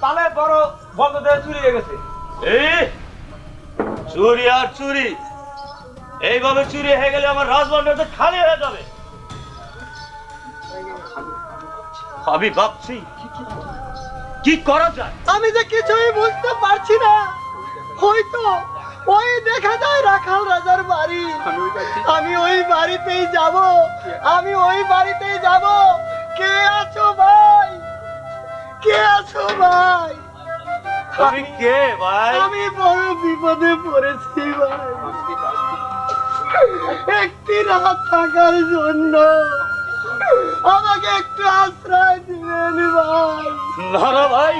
তালে বড় বন্ধদের চুরি হয়ে গেছে। চুরি আর চুরি, এইভাবে চুরি হয়ে গেলে আমার রাজবন্ডে তো খালি হয়ে যাবে। আমি ভাবছি কি করা যায়। আমি যে কিছুই বুঝতে পারছি না। হয়তো ওই দেখা যায় রাখাল রাজার বাড়ি, আমি ওই বাড়িতেই যাব, আমি ওই বাড়িতেই যাব। কে আছো ভাই, কে আছো ভাই? তুমি কে ভাই? আমি বড় বিপদে পড়েছি ভাই, একটি রাত থাকার জন্য আমাকে একটু আশ্রয় দিবেন ভাই। না না ভাই,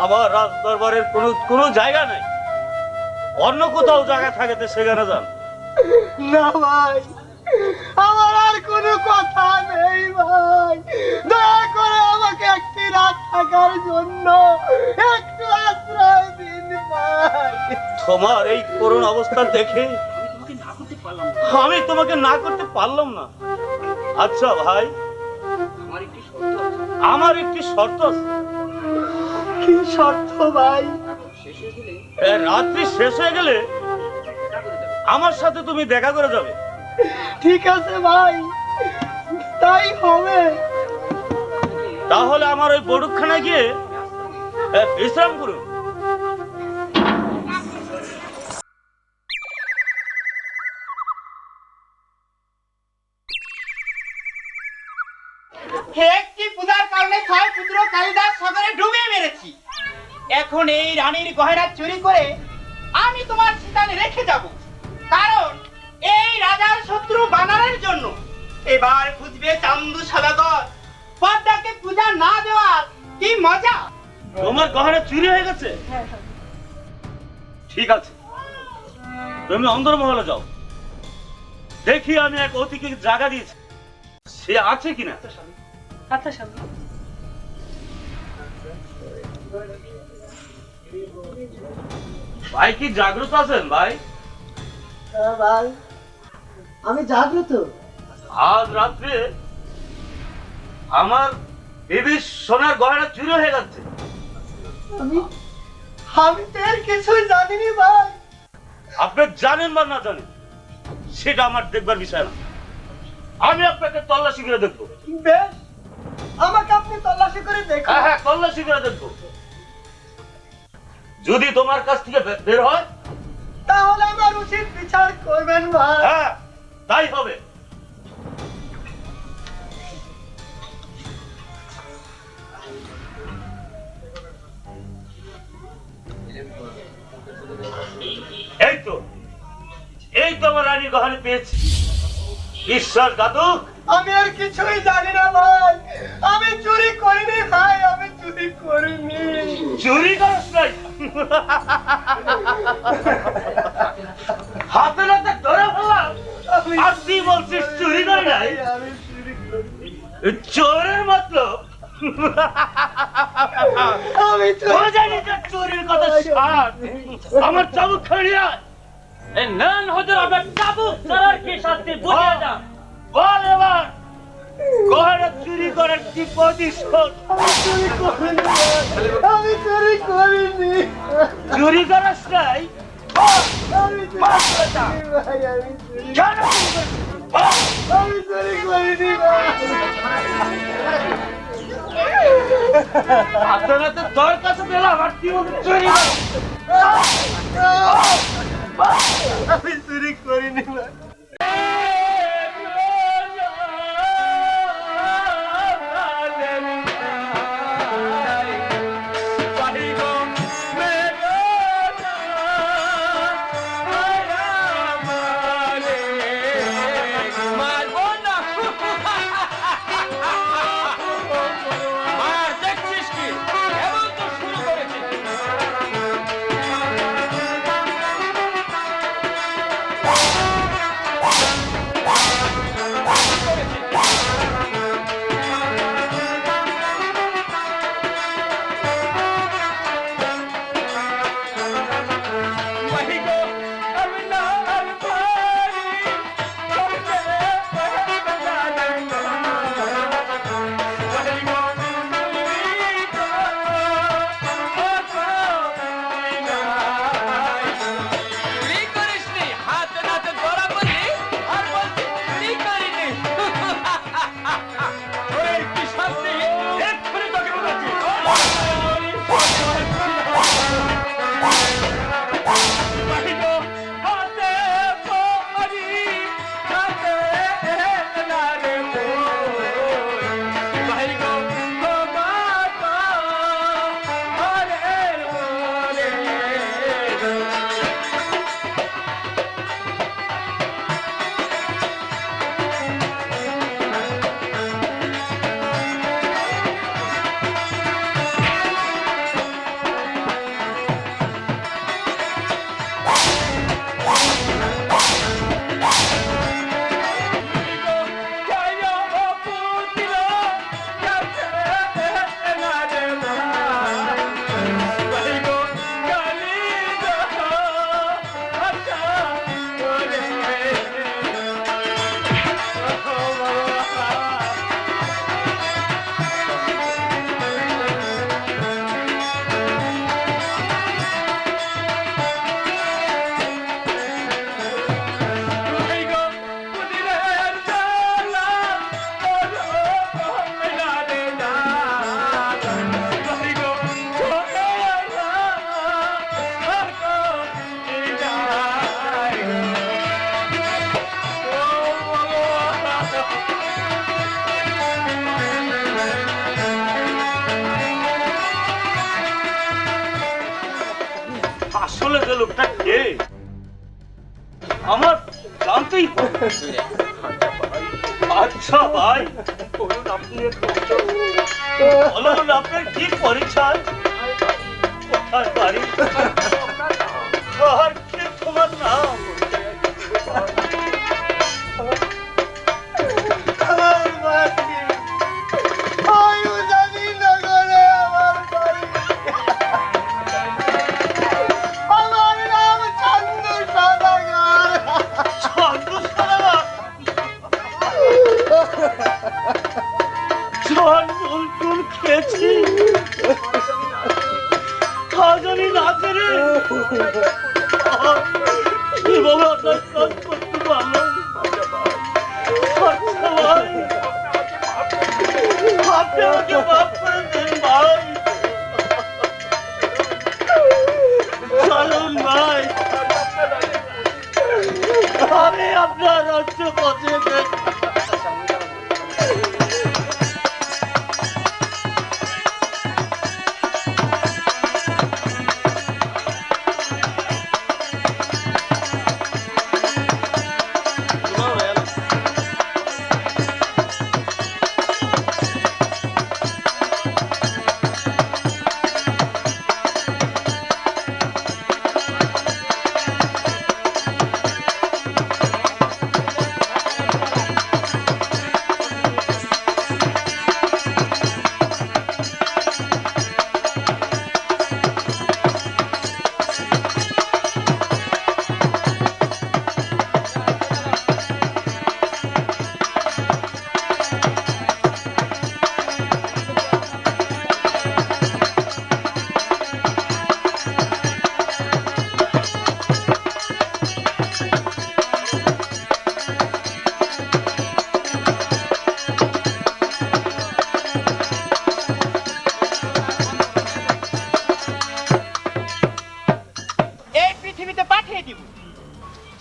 আমার রাজ দরবারের কোনো জায়গা নাই, অন্য কোথাও জায়গা থাকতে সেখানে যান। না ভাই, আমার আর কোনো কথা নেই ভাই, দয়া করে আমাকে একটি রাত থাকার জন্য একটু আশ্রয় দিন ভাই। তোমার এই করুণ অবস্থা দেখে আমি তোমাকে না করতে পারলাম না। আচ্ছা ভাই, আমার একটি শর্ত আছে। কি শর্ত ভাই? রাত্রি শেষ হয়ে গেলে আমার সাথে তুমি দেখা করে যাবে। ঠিক আছে ভাই, তাই হবে। তাহলে আমার ওই বড়ুখানায় গিয়ে বিশ্রাম করুন। একটি পূজার কারণে 6 পুত্র কালিদাস সাগরে ডুবিয়ে মেরেছি। এখন এই রানীর গয়না চুরি করে আমি তোমার স্থানে রেখে যাব, কারণ এই রাজার শত্রু বানারের জন্য। এবার বুঝবে চান্দু সদাগর, পদ্মাকে পূজা না দেওয়ার কি মজা। তোমার গহনা চুরি হয়ে গেছে? ঠিক আছে, তুমি অন্দরমহলে যাও, দেখি আমি এক অতিকে জায়গা দিয়েছি, সে আছে কিনা। আচ্ছা স্বামী। ভাই কি জাগ্রত আছেন ভাই? হ্যাঁ ভাই, আমি জাগ্রত। আজ রাত্রে আমার বিবির সোনার গয়না চুরি হয়ে গেছে। আমি আমি তো এর কিছুই জানিনি ভাই। আপনি জানেন বা না জানেন সেটা আমার দেখবার বিষয় না, আমি আপনাকে তল্লাশি করে দেখবো। বেশ, আমাকে আপনি তল্লাশি করে দেখুন। হ্যাঁ হ্যাঁ, তল্লাশি করে দেখবো। যদি তোমার কাছ থেকে বের হয় তাহলে আমার উচিত বিচার করবেন ভাই। হ্যাঁ তাই হবে। এই তো আমার রানীর গহনা পেয়েছি। বিশ্বাসঘাতক! আমি আর কিছুই জানি না ভাই, আমি চুরি করিনি ভাই, আমি চুরি করিনি। চুরি করিস নাই? হাতে নাতে ধরে ফেললাম আর তুই বলছিস চুরি করি নাই? আমি চুরি করিনি। চোরের মতলব আমি চুরির কথা ছাড়, আমার চাবুক খাড়িয়া এই নেন হুজুর আপনার চাবুক, চোরের কি শাস্তি বুঝিয়ে যান। বল এবার গহনা চুরি করার কি প্রতিশোধ? চুরি করিনি ভাই, আমি চুরি করিনি। চুরি করাস নাই? আমি চুরি করিনি ভাই, আমি চুরি কেন চুরি করিস? বল! আমি চুরি করিনি ভাই। হাতে নাতে তোর কাছে পেলাম আর তুই বলছিস চুরি করিস? আমি চুরি করিনি ভাই। আসলে যে লোকটা কে আমার জানতেই হবে। আচ্ছা ভাই, বলুন আপনার কি পরিচয়? কোথায় বাড়ি আর কে তোমার নাম আমার বাড়ি ওই উজানি নগরে আমার বাড়ি। আমার নাম চান্দু সদাগর। চন্দন টুল খেয়েছি খাজানি না করে কিভাবে আপনার কাজ করতে পারলাম আচ্ছা ভাই আপনি আমাকে মাফ করে দিন ভাই চলুন ভাই আমি আপনার রাজ্য পথে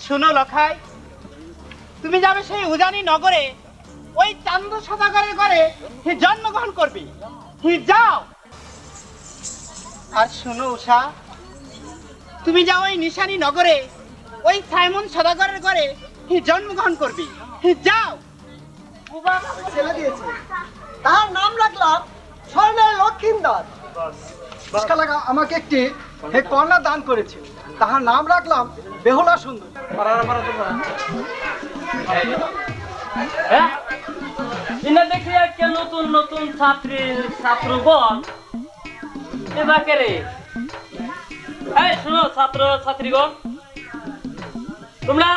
শোনো লখাই, তুমি যাবে সেই উজানি নগরে ওই চান্দ সদাগরের ঘরে জন্মগ্রহণ করবে। যাও। আর শোনো উষা, তুমি যাও ওই নিশানি নগরে ওই সাইমন সদাগরের ঘরে জন্মগ্রহণ করবে। যাও। ছেলে দিয়েছে, তার নাম রাখলাম স্বর্ণের লক্ষিন্দর। আমাকে একটি কন্যা দান করেছে, তাহার নাম রাখলাম বেহুলা সুন্দর। হ্যাঁ ইনা দেখি একটা নতুন নতুন ছাত্রগণ এবাকে রে। এই শুনো ছাত্র ছাত্রীগণ, তোমরা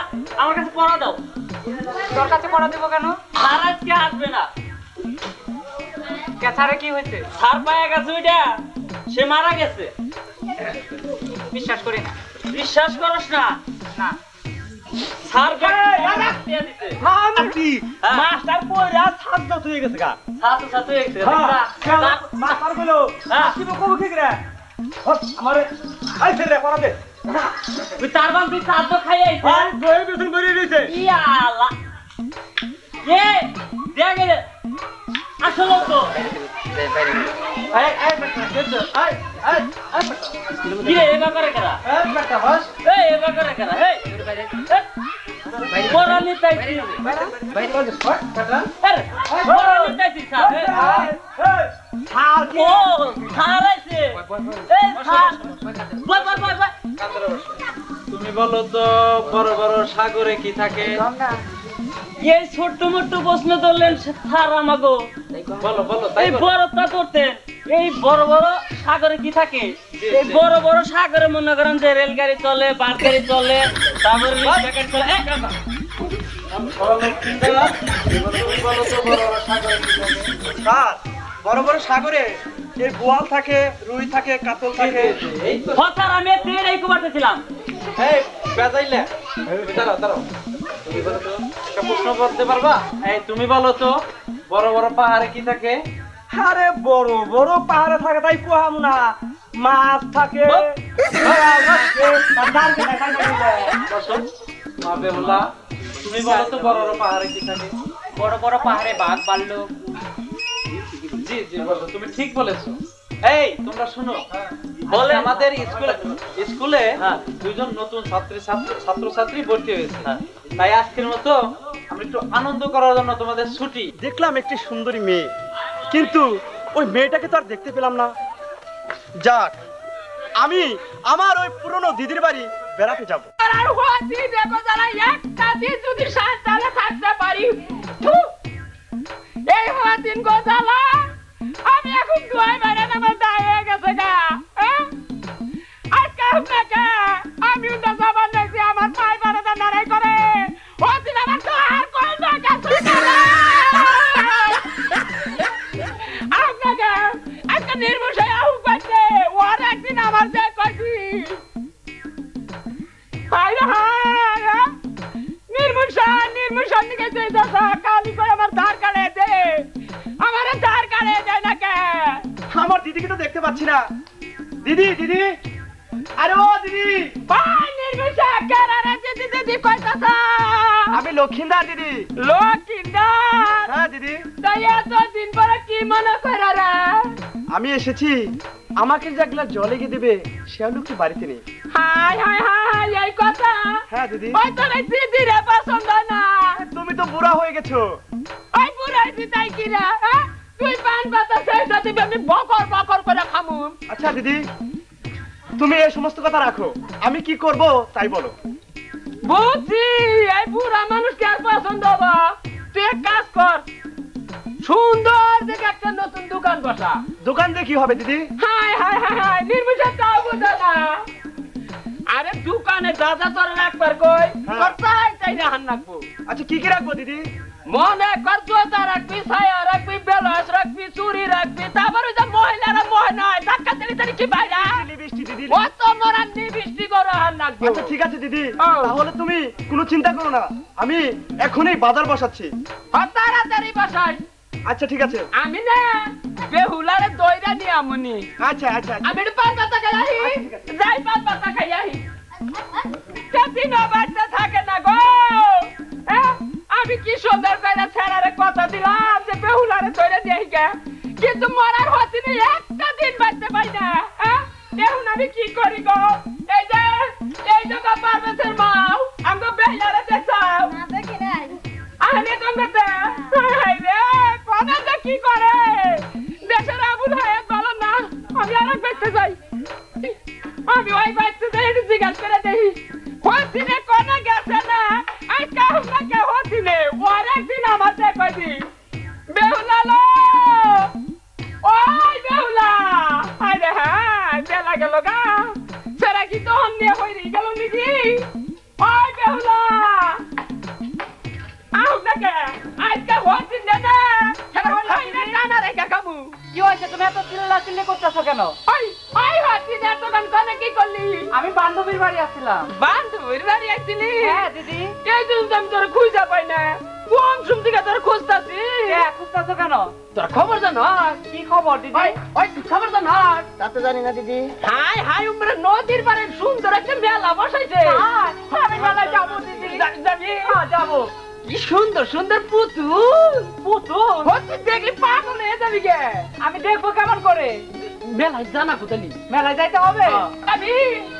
আমার কাছে পড়া দাও। তোর কাছে পড়া দেবো কেন? স্যার আজকে আসবে না। স্যারে কি হয়েছে? স্যার পায়ে গেছে, ওইটা সে মারা গেছে। বিশ্বাস করি না। বিশ্বাস করস না? না। স্যার দিতে মাস্টার পয়রা ছাত্র হয়ে গেছে গা ছাত্র ছাত্র হয়ে গেছে। মাস্টার বলো কি কব ঠিক রে আমারে আইছে রে পড়া দে তুই তার বান তুই ছাত্র খাই আইছে। আর গয়ে বেতন বেরিয়ে দিয়েছে ইয়া আল্লাহ এ দেখে রে আসলে তো এই এই বেটা এই এই এই কি রে এবা করে কেরা? এই বেটা বাস এই এবা করে কেরা? এই পড়ানি তাইছি বাইরে কল দে বেটা আরে পড়ানি তাইছি স্যার। এই হাল কি ও স্যার আইছে। এই স্যার বয় বয় বয় বয়। তুমি বলো তো বড় বড় সাগরে কি থাকে এই ছোট্ট মোট্ট প্রশ্ন ধরলেন স্যার আমাগো। বলো বলো এই বড়টা করতেন, এই বড় বড় সাগরে কি থাকে? এই বড় বড় সাগরে মনে করেন যে রেলগাড়ি চলে, বাস গাড়ি চলে, তারপরে রিক্সা গাড়ি চলে। এই কাকা বড় বড় সাগরে এই বোয়াল থাকে, রুই থাকে, কাতল থাকে। স্যার আমি ট্রেন এই কুমারতেছিলাম। এই বেজাইলে তুমি দাঁড়াও দাঁড়াও, তুমি বলো তো একটা প্রশ্ন করতে পারবা? এই তুমি বলো তো বড় বড় পাহাড়ে কি থাকে? আরে বড় বড় পাহাড়ে থাকে তাই কোহাম না, মাছ থাকে। তুমি বলো তো বড় বড় পাহাড়ে কি থাকে? বড় বড় পাহাড়ে বাঘ ভাল্লুক। জি জি বলো, তুমি ঠিক বলেছো। এই তোমরা শোনো, বলে আমাদের স্কুলে দুইজন নতুন ছাত্রছাত্রী ভর্তি হয়েছে, তাই আজকের মতো আমরা একটু আনন্দ করার জন্য তোমাদের ছুটি। দেখলাম একটি সুন্দরী মেয়ে, কিন্তু ওই মেয়েটাকে তো আর দেখতে পেলাম না। যাক, আমি আমার ওই পুরনো দিদির বাড়ি বেড়াতে যাব। আর হতি দেখো যারা একটা দিন যদি শান্তালে থাকতে পারি থু, এই হতিন গোজালা আমি এখন দুয়াই বাইরে আমার দায় হয়ে গেছে গা আর কাম না কা আমি উন্না সাবান দেখছি আমার পায়ে বাড়াতে নাড়াই করে হতিন আমার তো আর কই না গেছে আপনাকে একটা নির্মূষায় আহু করছে ওর একদিন আমার যে কইছি নির্মূষণ দিকে কালি করে আমার ধার কাটে দে আমার ধার কাটে দেয় না কে আমার দিদিকে তো দেখতে পাচ্ছি না। দিদি দিদি, আরে ও দিদি, ভাই নির্মূষণ কেরারে দিদি দিদি কইতাছ আমি লক্ষিন্দর দিদি। লক্ষিন্দর হ্যাঁ দিদি, তাই এত দিন পরে কি মনে করে রে আমি এসেছি। আমাকে যে এক গ্লাস জল এগিয়ে দেবে সে লোকটি বাড়িতে নেই। হাই হাই হাই এই কথা হ্যাঁ দিদি। ওই তোর এই দিদি রে পছন্দ না তুমি তো বুড়া হয়ে গেছো। ওই বুড়াইছি তাই কি রে তুই পান পাতা শেষ দিবি আমি বকর বকর করে খামু আচ্ছা দিদি, তুমি এই সমস্ত কথা রাখো, আমি কি করব তাই বলো। বুঝছি এই বুড়া মানুষকে আর পছন্দ হবো তুই এক কাজ কর সুন্দর দেখে একটা নতুন দোকান বসা দোকান দিয়ে কি হবে দিদি? হাই হাই হাই হাই নির্মিষের তাও বুঝে না আরে দোকানে দাদা তোর রাখবার কই হ্যাঁ। তোর তাই তাই রাহান রাখবো আচ্ছা কি কি রাখবো দিদি? মনে কর জোতা রাখবি ছায়া রাখবি বেলাস রাখবি চুরি রাখবি তারপর ওই যে মহিলারা মহিলা ধাক্কা তেড়ি তেড়ি কি বাইরা বৃষ্টি দিদি। অত মরান নিবৃষ্টি করে হান রাখবো আচ্ছা ঠিক আছে দিদি, ও। তাহলে তুমি কোনো চিন্তা করো না, আমি এখনই বাজার বসাচ্ছি। তাড়াতাড়ি বসাই আচ্ছা ঠিক আছে। আমি না বেহুলারে দইরা নিয়ে আমুনি আচ্ছা আচ্ছা আচ্ছা। আমি একটু পান পাতা খাই আহি যাই পান পাতা খাই আহি সেদিন বাড়িতে থাকে না গো আমি কি সুন্দর করে ছেড়ারে কথা দিলাম যে বেহুলারে দইরা নিয়ে আহি গে কিন্তু মরার হতি নি একটা দিন বাঁচতে পাই না এখন আমি কি করি গো এই যে পারবেশের মাও আমি বেহুলারে দেখছাও আমি তোমাকে হাই রে কোনা যে কি করে দেশের আবুল হায়াত বলো না আমি আর দেখতে যাই আমি ওই বাইতে যাই একটু জিজ্ঞাসা করে দেখি হতিনে কোনা গেছে না আই কাউ না কে হতিনে ওর একদিন আমার দেখাই দি বেহুলা লো ওই বেহুলা হাই রে হাই বেলা গেল গা সেরা কি তো নিয়ে হইরি গেল নাকি ওই বেহুলা আজকে হতিন না সেরা হইরে কানা রে কাকামু কি হয়েছে তুমি এত চিল্লাচিল্লি করতেছো কেন? ওই ওই হতিন এত গান কোনে কি করলি আমি বান্ধবীর বাড়ি আসছিলাম। বান্ধবীর বাড়ি আসছিলি হ্যাঁ দিদি। এই দিন আমি তোর খুঁজে পাই না কোন সুম থেকে তোর খুঁজতাছি খুঁজতেছো কেন? তোর খবর জান কি খবর দিদি? ওই খবর জান তা তো জানি না দিদি। হাই হাই উমরে নদীর পারে সুন্দর একটা মেলা বসাইছে আমি মেলায় যাবো দিদি। যাবি হ্যাঁ যাবো। কি সুন্দর সুন্দর পুতুল হচ্ছে দেখলি পাগল হয়ে যাবি গে আমি দেখবো কেমন করে। মেলায় জানা কোথালি মেলায় যাইতে হবে? যাবি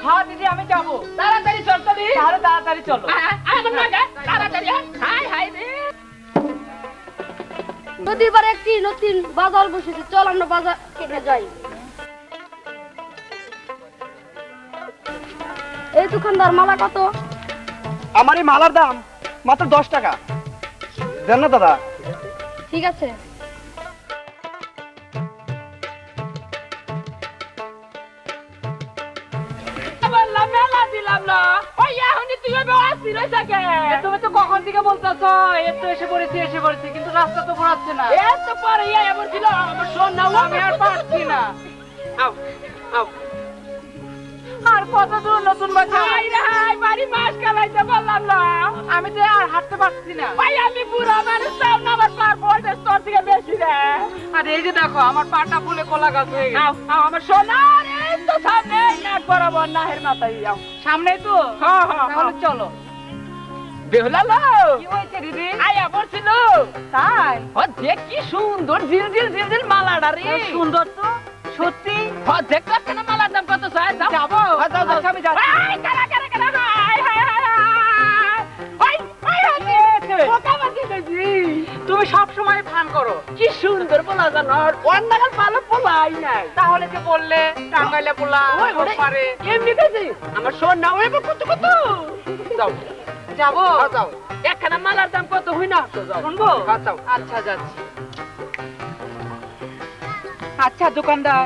হ্যাঁ দিদি আমি যাবো। তাড়াতাড়ি চল চলি তাহলে তাড়াতাড়ি চলো। আমার না তাড়াতাড়ি হাই হাই রে নদীর একটি নতুন বাজার বসেছে, চল আমরা বাজার কেটে যাই। এই দোকানদার মালা কত? আমার এই মালার দাম মাত্র 10 টাকা, দেন না দাদা। ঠিক আছে। বললাম মেলা দিলাম না ওই এখনই তুই ওই আসি রয়েছে কে তুমি তো কখন থেকে বলতেছো এই তো এসে পড়েছি কিন্তু রাস্তা তো ঘোরাচ্ছে না। এত পরে এমন ছিল আমার শোন না আমি আর পারছি না। আও আও আর কত দূর নতুন বাজার? হাই রে হাই বাড়ি মাস কালাইতে বললাম না আমি তো আর হাঁটতে পারছি না। ভাই আমি বুড়া মানুষ তাও না আমার পার বয়স তোর থেকে বেশি রে আর এই যে দেখো আমার পাটা ফুলে কলা গাছ হয়ে গেছে। আও আও আমার সোনা রে তো সামনে নাক বরাবর নাহের মাথায় আও সামনেই তো। হ্যাঁ হ্যাঁ তাহলে চলো। বেহুলা লো কি হয়েছে দিদি? আয়া বলছিল তাই? ও দেখ কি সুন্দর ঝিল ঝিল ঝিল ঝিল মালাটা রে সুন্দর তো সত্যি। ও দেখ কেন মালার দাম কত চাই যাও যাবো। যাও যাও আচ্ছা, আমি যাচ্ছি। আই কারা কারা কারা হাই হাই হাই হাই ওই ওই হাতি ওকা বাজি গেছি তুমি তুমি সব সময় ভান করো কি সুন্দর পোলা জানো অন্য ভালো পোলাই নাই তাহলে যে বললে টাঙ্গাইলে পোলা পারে এমনি কইছি আমার শোন না ওই কত কত যাও যাবো যাও একখানা মালার দাম কত হই না শুনবো আচ্ছা যাচ্ছি আচ্ছা দোকানদার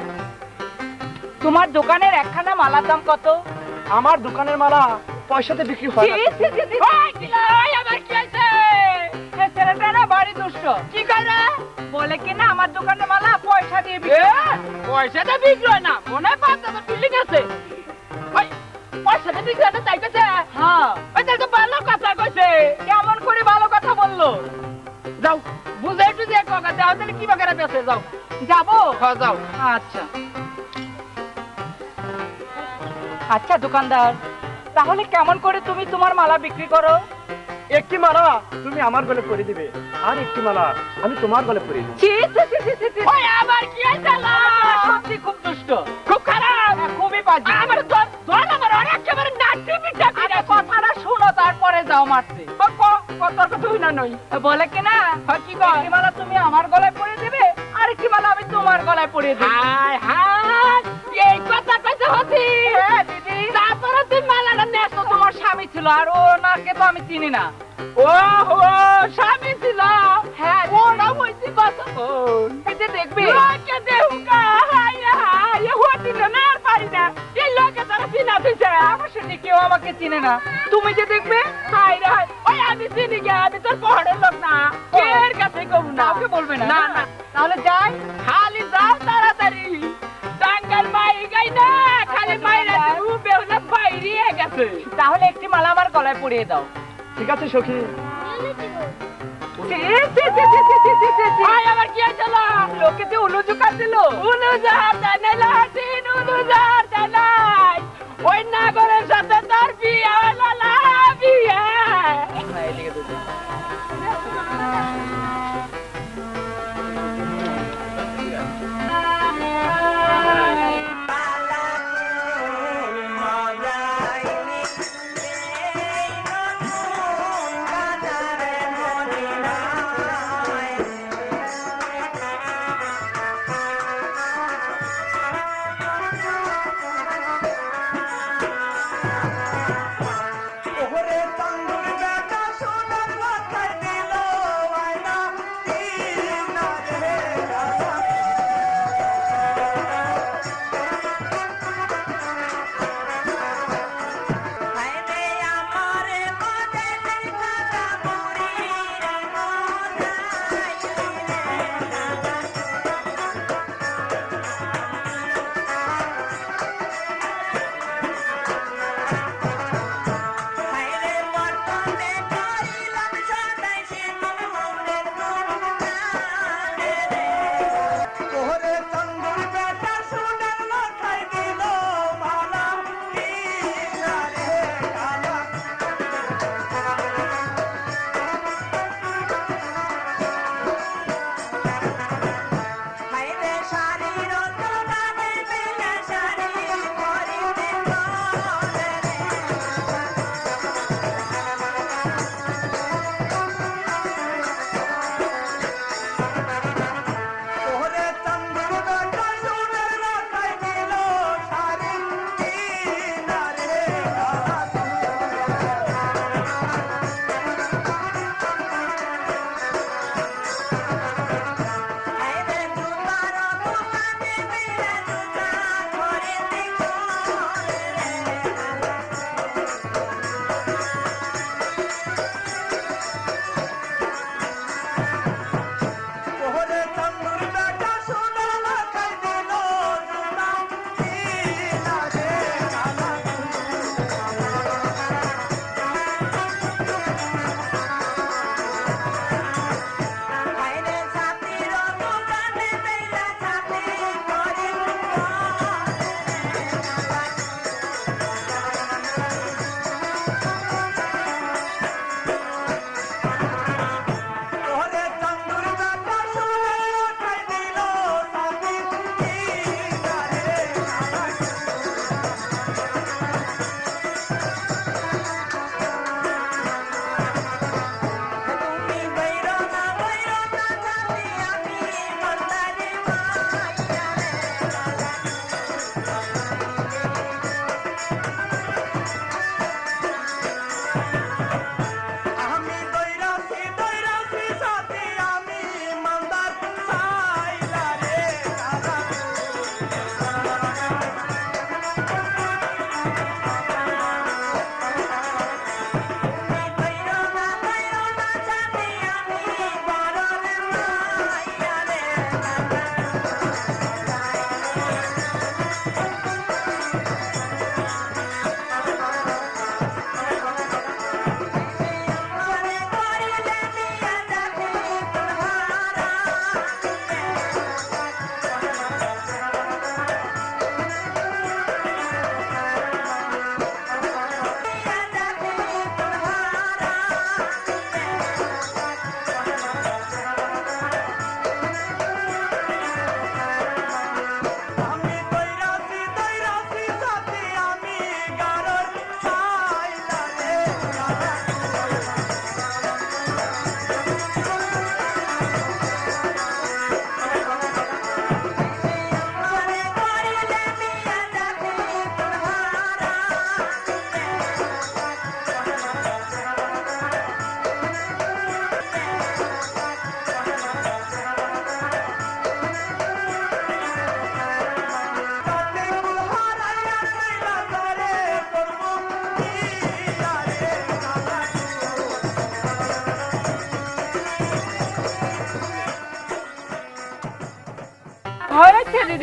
তোমার দোকানের একখানা মালার দাম কত আমার দোকানের মালা পয়সাতে বিক্রি হয় না। আমার কি আছে ছেলেটা না বাড়ি দুষ্ট কি করে বলে কি না আমার দোকানের মালা পয়সা দিয়ে বিক্রি পয়সাটা বিক্রি হয় না মনে হয় 5,000 বিল্ডিং আছে পয়সাটা বিক্রি হয় না তাই কইছে হ্যাঁ ওইটা তো ভালো কথা কইছে কেমন করে ভালো কথা বললো যাও বুঝে একটু যে কথা দাও তাহলে কি বাগারে বেঁচে যাও যাবো হ্যাঁ যাও আচ্ছা আচ্ছা দোকানদার তাহলে কেমন করে তুমি তোমার মালা বিক্রি করো একটি মালা তুমি আমার গলে পরে দিবে আর একটি মালা আমি তোমার গলে পরে দেব। ওই আবার কি হইছালা সত্যি খুব দুষ্ট খুব খারাপ খুবই বাজে আমার ধর আমার একেবারে নাটি পিটা করে কথাটা শুনো তারপরে যাও মারতে কত তুই না নই বলে কি না কি কয় একটি মালা তুমি আমার গলায় পরিয়ে দিবে আর একটি মালা আমি তোমার গলায় পরিয়ে দেব হায় হায় এই কথা কইতে হতি হ্যাঁ দিদি তারপরে তুই মালাটা নেছো তোমার স্বামী ছিল আর ওনাকে তো আমি চিনি না ও স্বামী ছিল হ্যাঁ ওরা হইছে বাসা এই যে দেখবি লোকে দেহুকা হায় হায় হতি না আর পারি না এই লোকে তারা চিনা দিছে আমার সাথে কেউ আমাকে চিনে না তুমি যে দেখবে হায় রে হায় ওই আমি চিনি গে আমি তোর পড়ের লোক না এর কাছে কম না ওকে বলবে না না না তাহলে যাই খালি যাও তাড়াতাড়ি টাঙ্গাল মাই গাই না খালি মাইরা রূপে হলো বাইরে গেছে তাহলে একটি মালা আমার গলায় পরিয়ে দাও ঠিক আছে সখী আবার কি হয়েছিল লোকে যে উলুজুকা দিল উলুজার জানালা দিন উলুজার জানাই ওই নাগরের সাথে তার বিয়ে হলো না বিয়ে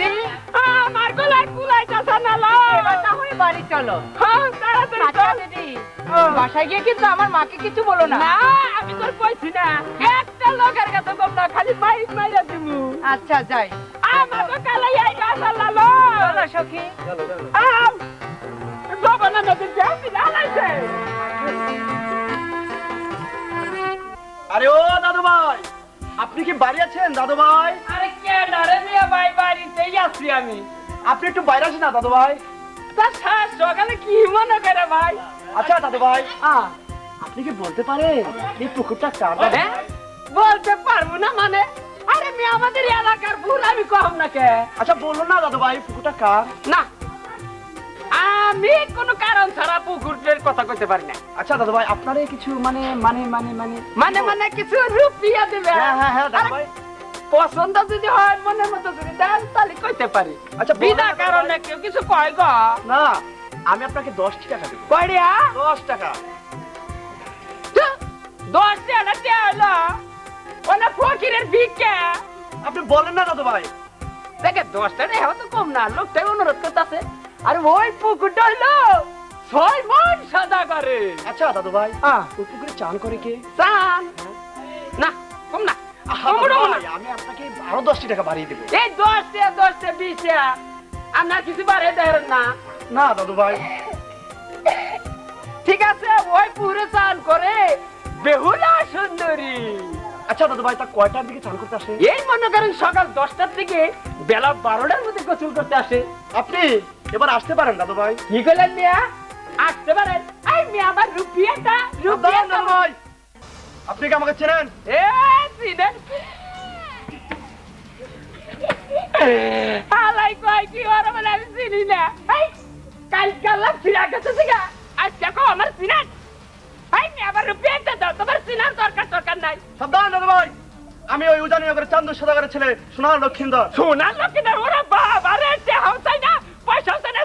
দিদি আমার গলায় কুলাইতাছে না লো এবার তাহলে বাড়ি চলো। হ্যাঁ তাড়াতাড়ি আচ্ছা চল দিদি, বাসায় গিয়ে কিন্তু আমার মাকে কিছু বলো না। না আমি তোর কইছি না একটা লোকের কাছে কম না খালি মাইক মাইরা দিমু আচ্ছা যাই। আমাকে কালাই আই গাছ লালো চলো সখী। আম জবানা নদীর জাতি লালাইছে আরে ও দাদু ভাই, আপনি কি বাড়ি আছেন দাদু ভাই? আরে কে ডারে মিয়া ভাই বাড়িতেই আছি আমি আপনি একটু বাইরে আসেন না দাদু ভাই। তা সাত সকালে কি মনে করে ভাই আচ্ছা দাদু ভাই, আপনি কি বলতে পারেন এই পুকুরটা কার? হ্যাঁ? বলতে পারবো না মানে আরে মেয়ে আমাদের এলাকার ভুল আমি কম না কে আচ্ছা বলুন না দাদু ভাই, পুকুরটা কার? না আমি কোনো কারণ ছাড়া পুকুরের কথা কইতে পারি না আচ্ছা দাদু ভাই, আপনার কিছু মানে কিছু রুপিয়া দিবে হ্যাঁ হ্যাঁ হ্যাঁ দাদু ভাই। পছন্দ যদি হয় মনের মতো যদি দেন তাহলে কইতে পারি আচ্ছা, বিনা বলেন না কারণে কেউ কিছু কয় গো না, আমি আপনাকে 10 টাকা দেবো। কয়ডিয়া 10 টাকা। 10 টাকা হলো ওনা ফকিরের ভিক্ষা আপনি বলেন না দাদু ভাই। দেখে 10 টাকা হ্যাঁ তো কম না লোকটাই অনুরোধ করতেছে আর ওই পুকুরটা হইলো 6 মণ সাদা করে আচ্ছা দাদু ভাই, ওই পুকুরে চান করে কে? চান না কম না আহা, কম দাদু না ভাই, আমি আপনাকে আরো 10 টাকা বাড়িয়ে দেবো। এই 10 টাকা 20 টাকা আপনার কিছু বাড়ে দেন না না দাদু ভাই। ঠিক আছে ওই পুরে চান করে বেহুলা সুন্দরী আচ্ছা দাদু ভাই, তা কয়টার দিকে চান করতে আসে? এই মনে করেন সকাল 10টার থেকে বেলা 12টার মধ্যে গোসল করতে আসে আপনি এবার আসতে পারেন দাদু ভাই। কি করলেন মিয়া আসতে পারেন এই মিয়া আমার রুপিয়াটা দাদু ভাই, আপনি কি আমাকে চেনেন? এ চিনেন আলাই কয় কি ওর বলে আমি চিনি না এই কাল ফিরা গেছে দিগা আজকে কো আমার চিনেন এই মিয়া আমার রুপিয়াটা দাও তোমার চিনার দরকার নাই সাবধান দাদু ভাই, আমি ওই উজানিনগরের চান্দু সদাগরের ছেলে সোনার লক্ষিন্দর। সোনার লক্ষ্মীদের ওরা বাবা রে দেহাও চাই না পয়সাও চাই না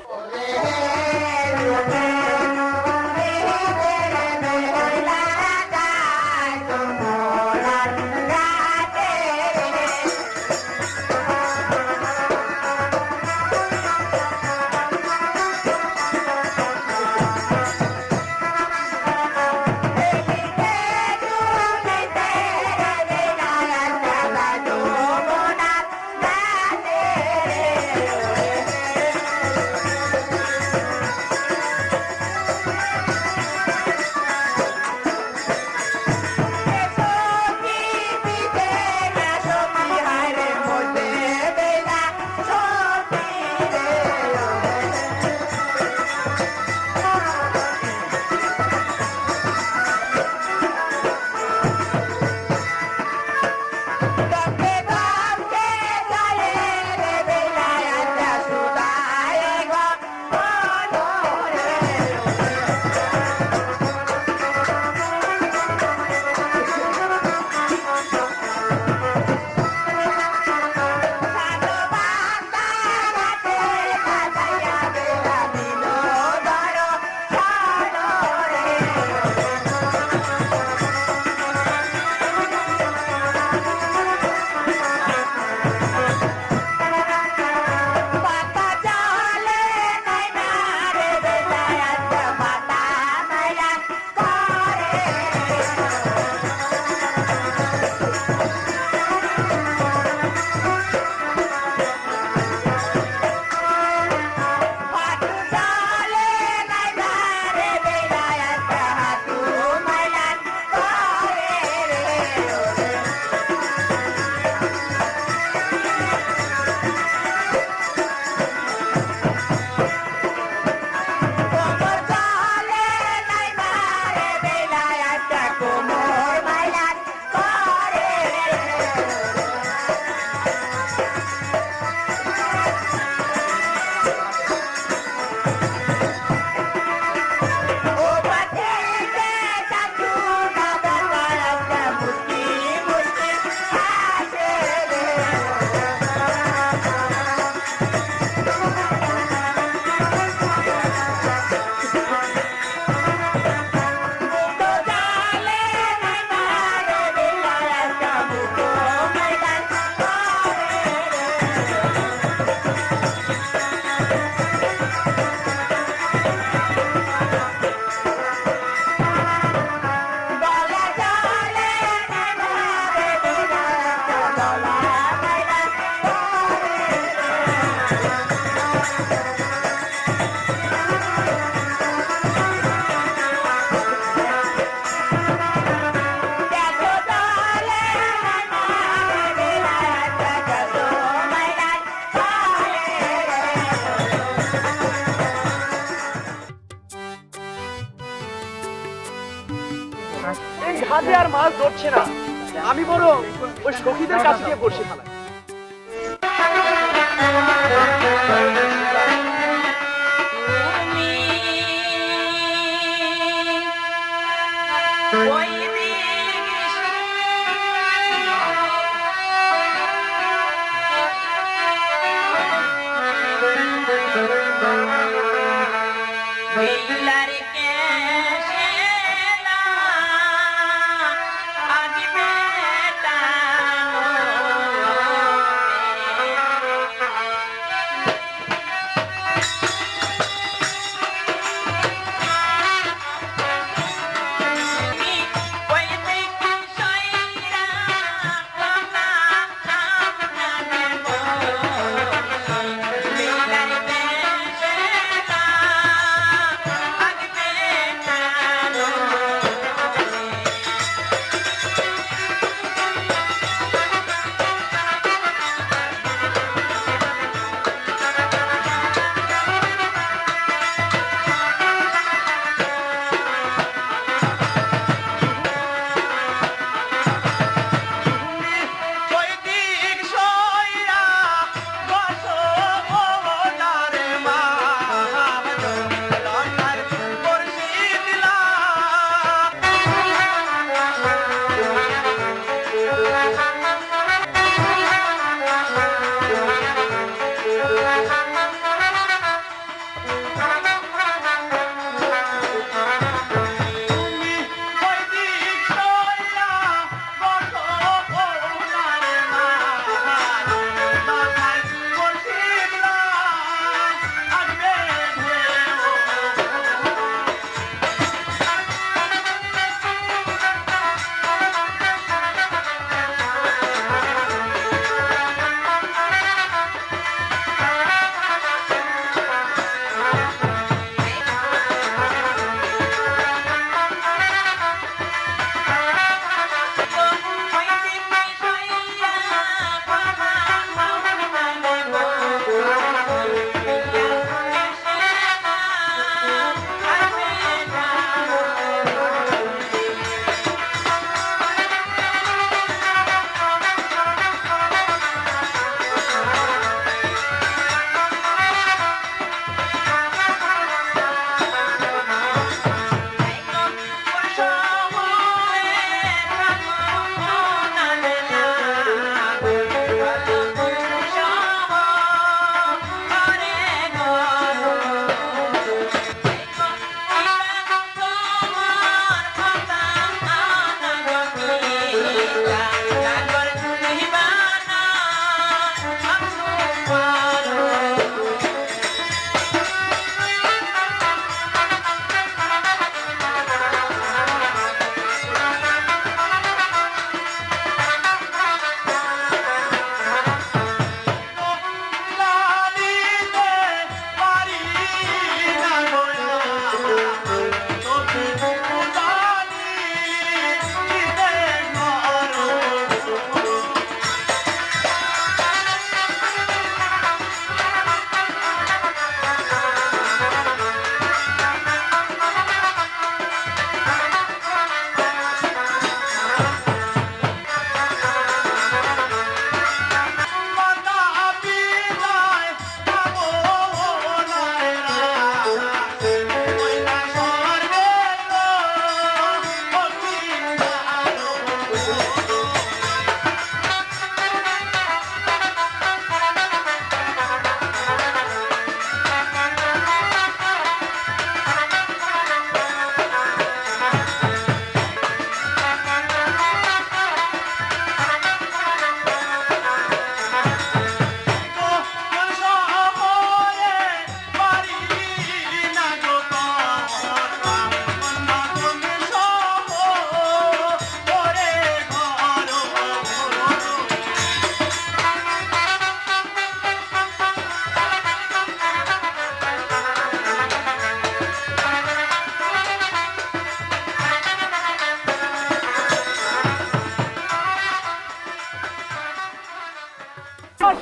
হাতে আর মাছ ধরছে না, আমি বরং ওই সখীদের কাছে গিয়ে বসে ফেলাই।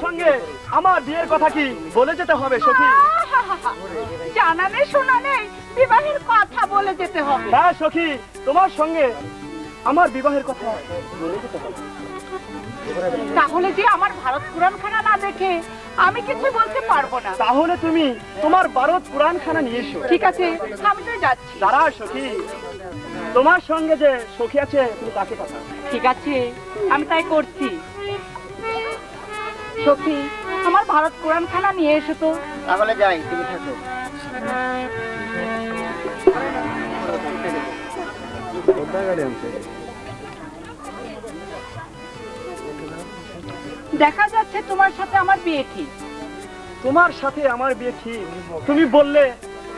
সঙ্গে আমার বিয়ের কথা কি বলে যেতে হবে সখী? জানা নেই শোনা নেই বিবাহের কথা বলে যেতে হবে। হ্যাঁ সখী, তোমার সঙ্গে আমার বিবাহের কথা বলে দিতে হবে। তাহলে যে আমার ভারত পুরাণখানা না দেখে আমি কিছু বলতে পারবো না। তাহলে তুমি তোমার ভারত পুরাণখানা নিয়ে এসো। ঠিক আছে, আমি তো যাচ্ছি। দাঁড়া সখী, তোমার সঙ্গে যে সখী আছে তুমি তাকে কথা। ঠিক আছে, আমি তাই করছি। সখী, আমার ভারত পুরাণখানা নিয়ে এসো তো। তাহলে যাই, তুমি থাকো। দেখা যাচ্ছে তোমার সাথে আমার বিয়ে ঠিক। তোমার সাথে আমার বিয়ে ঠিক তুমি বললে,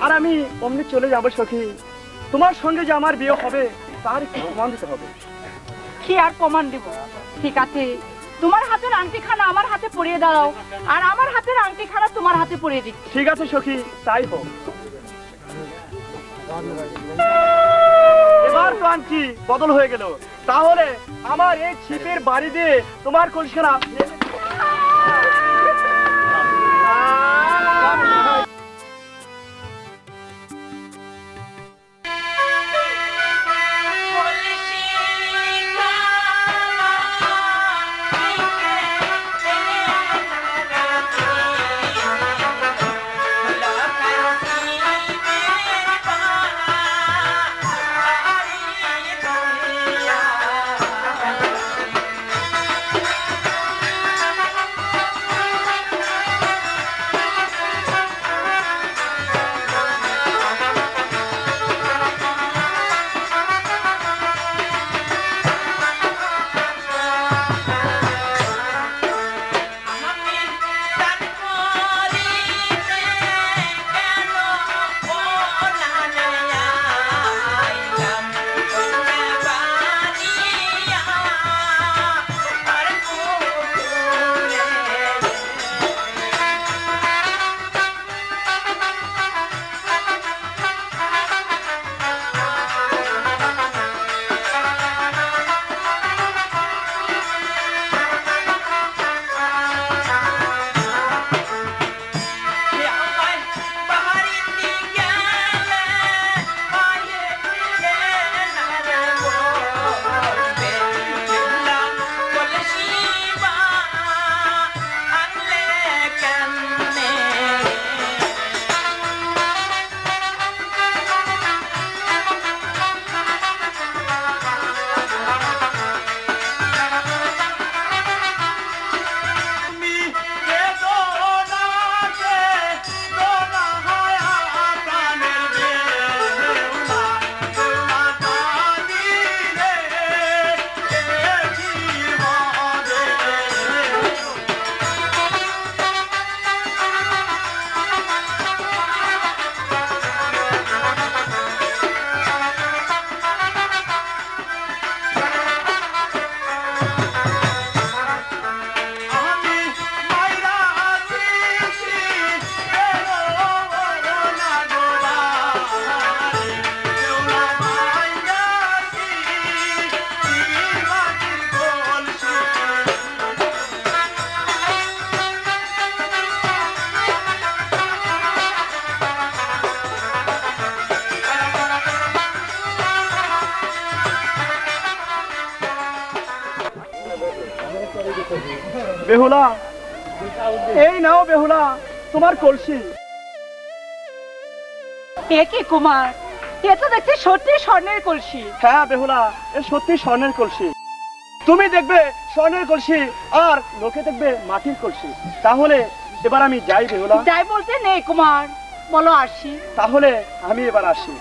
আর আমি অমনি চলে যাবো সখী। তোমার সঙ্গে যে আমার বিয়ে হবে তার কি প্রমাণ দিতে হবে। কি আর প্রমাণ দেব? ঠিক আছে, তোমার হাতের আংটিখানা আমার হাতে পরিয়ে দাও, আর আমার হাতের আংটিখানা তোমার হাতে পরিয়ে দিচ্ছি। ঠিক আছে সখী, তাই হোক। এবার তো আংটি বদল হয়ে গেল। তাহলে আমার এই ছিপের বাড়ি দিয়ে তোমার কলসিখানা বেহুলা, এই নাও বেহুলা তোমার কলসি। এ কি কুমার, এ তো দেখছি সত্যি স্বর্ণের কলসি। হ্যাঁ বেহুলা, এ সত্যি স্বর্ণের কলসি। তুমি দেখবে স্বর্ণের কলসি আর লোকে দেখবে মাটির কলসি। তাহলে এবার আমি যাই বেহুলা। যাই বলতে নেই কুমার, বলো আসি। তাহলে আমি এবার আসি।